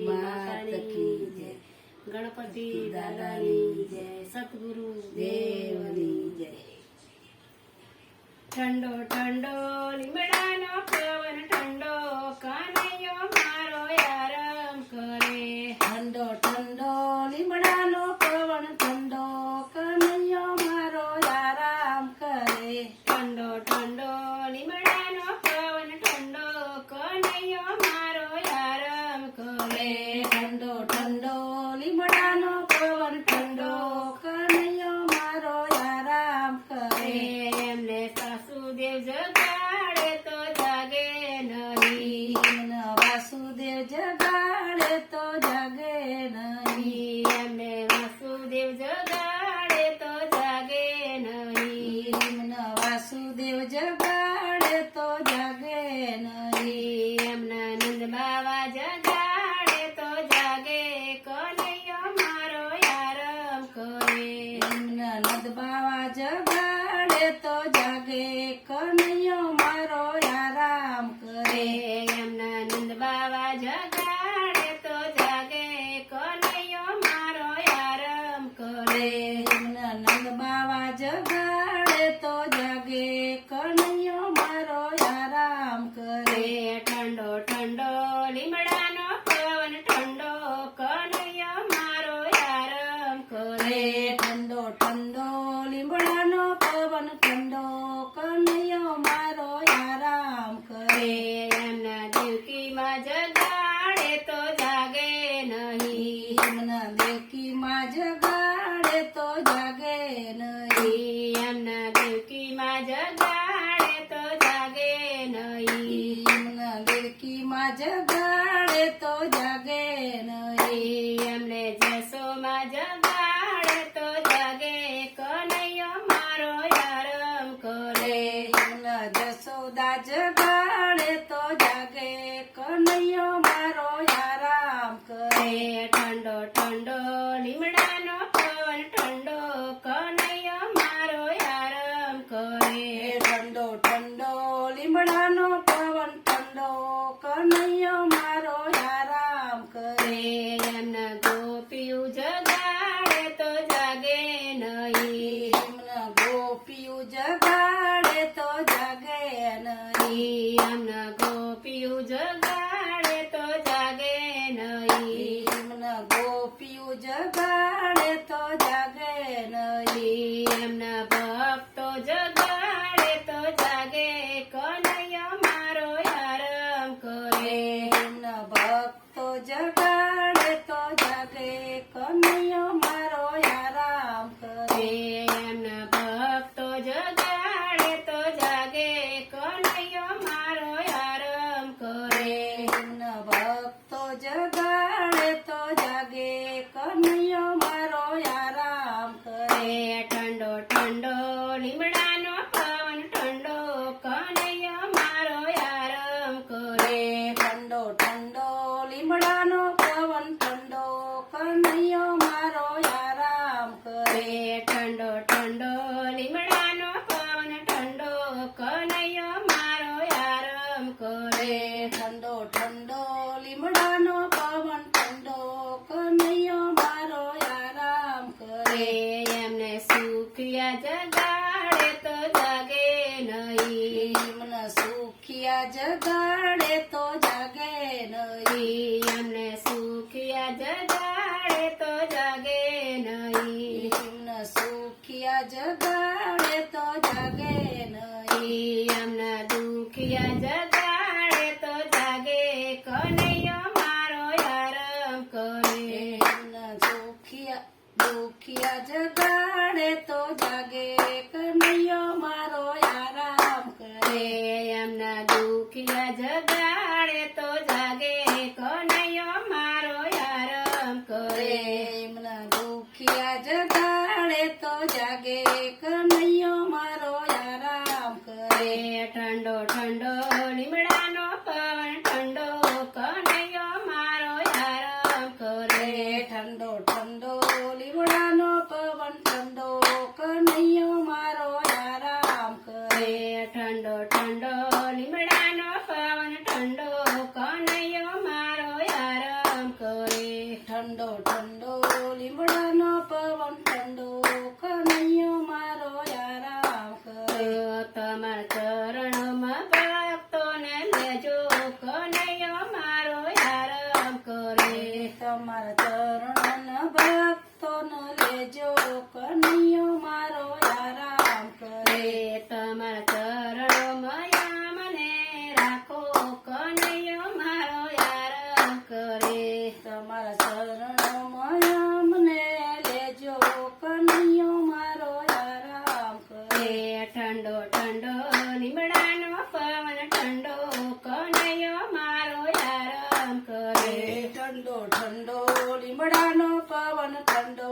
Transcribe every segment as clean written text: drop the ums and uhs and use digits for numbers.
માત કી જય, ગણપતિ દાદાની જય, સતગુરુ દેવની જય. ઠંડો ઠંડો લીમડાનો પવન ઠંડો, કાનૈયો મારો આરામ કરે. ઠંડો ઠંડો લીમડાનો પવન ઠંડો, કનૈયો મારો આરામ કરે. ઠંડો ઠંડો લીમડાનો પવન ઠંડો, કનૈયો મારો આરામ કરે. ઠંડો ઠંડો લીમડાનો પવન ઠંડો, કનૈયો મારો આરામ કરે. એમને સાસુદેવ જગાડે તો જાગે નહીં, વાસુદેવ જગાડે તો જાગે નહીં. એમને વાસુદેવ જગાડે તો જાગે નહીં, વાસુદેવ જગાડે તો જાગે નહીં. એમના નંદ બાવા જગાડે તો જાગે, કનૈયો મારો આરામ કરે. નંદ બાવા જગાડે તો જાગે, કનૈયો મારો આરામ કરે. એમના નંદ બાવા જગાડે તો જાગે, કનૈયો મારો આરામ કરે. નંદ બાવા જગાડે તો જાગે, કનૈયો મારો આરામ કરે. ઠંડો ઠંડો લીમડાનો પવન ઠંડો, કનૈયો મારો આરામ કરે. ઠંડો ઠંડો લીમડાનો પવન ઠંડો, કનૈયો મારો આરામ કરે. એમના દેવકીમાં જગાડે તો જાગે નહીં, એમના દેવકીમાં જગાડે તો જાગે નહીં. એમના દેવકીમાં જગાડે તો જાગે નહીં, એમના દેવકીમાં જગાડે તો જાગે નહીં. એમને જસોમાં જગાડે તો જાગે, કનૈયો મારો આરામ કરે. એમના જસોદા જગાડે તો જાગે, કનૈયો મારો આરામ કરે. ઠંડો ઠંડો લીમડાનો પવન ઠંડો, કનૈયો મારો આરામ કરે. ઠંડો ઠંડો લીમડાનો પવન ઠંડો, કનૈયો મારો આરામ કરે. એમના ગોપીયું જગાડે તો જાગે નહીં, એમના ગોપીયું જગાડે તો જાગે નહીં. એમના ગોપીયું જગાડે તો જાગે નહીં, એમના ગોપીયું જગાડે તો જાગે નહીં. એમના ભક્તો જગાડે તો જાગે, કનૈયો મારો આરામ કરે. એમના ભક્તો જગાડે તો જાગે, કનૈયો મારો આરામ કરે. એમના ભક્તો જગાડે તો જાગે, કનૈયો મારો આરામ કરે. એમના ભક્તો જગાડે તો જાગે, કનૈયો મારો આરામ કરે. ઠંડો ઠંડો લીમડાનો પવન ઠંડો, કનૈયો મારો આરામ કરે. ઠંડો ઠંડો લીમડાનો પવન ઠંડો, કનૈયો મારો આરામ કરે. ઠંડો ઠંડો લીમડાનો પવન ઠંડો, કનૈયો મારો આરામ કરે. ઠંડો ઠંડો લીમડાનો પવન ઠંડો, કનૈયો મારો આરામ કરે. એમને સુખિયા જગાડે તો જાગે નહીં, એમના સુખિયા જગાડે તો જાગે નહીં. એમને સુખિયા જગાડે તો જાગે નહીં, એમના સુખિયા જગાડે તો જાગે નહીં. એમના દુખિયા જગાડે તો જાગે, કનૈયો મારો આરામ કરે. એમના દુખિયા જગાડે તો જાગે, કનૈયો મારો આરામ કરે. એમના દુખિયા જગાડે તો જાગે, કનૈયો મારો આરામ કરે. એમના દુખિયા જગાડે તો જાગે, કનૈયો ઠંડો ઠંડો લીમડાનો પવન ઠંડો કનૈયો મારો આરામ કરે તમારા ચરણોમાં ભક્તોને લેજો કનૈયો મારો આરામ કરે તમારા ચરણ ભક્તોને લેજો કનૈયો મારો આરામ કરે તમારા ચરણોમાં મને રાખો કનૈયો મારો આરામ કરે તમારા ચરણોમાં અમને લેજો કનૈયો મારો આરામ કરે ઠંડો ઠંડો લીમડાનો પવન ઠંડો કનૈયો મારો આરામ કરે ઠંડો ઠંડો લીમડાનો પવન ઠંડો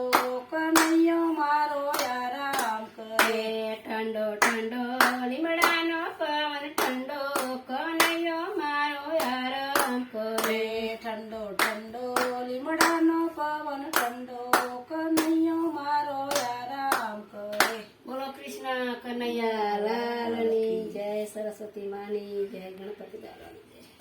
કનૈયો મારો આરામ કરે ઠંડો ઠંડો લીમડાનો પવન ઠંડો કનૈયો મારો આરામ કરે ઠંડો ઠંડો લીમડાનો પવન ઠંડો કનૈયો મારો આરામ કરે બોલો કૃષ્ણ કનૈયા લાલની જય સરસ્વતી માની જય ગણપતિ દાદાની જય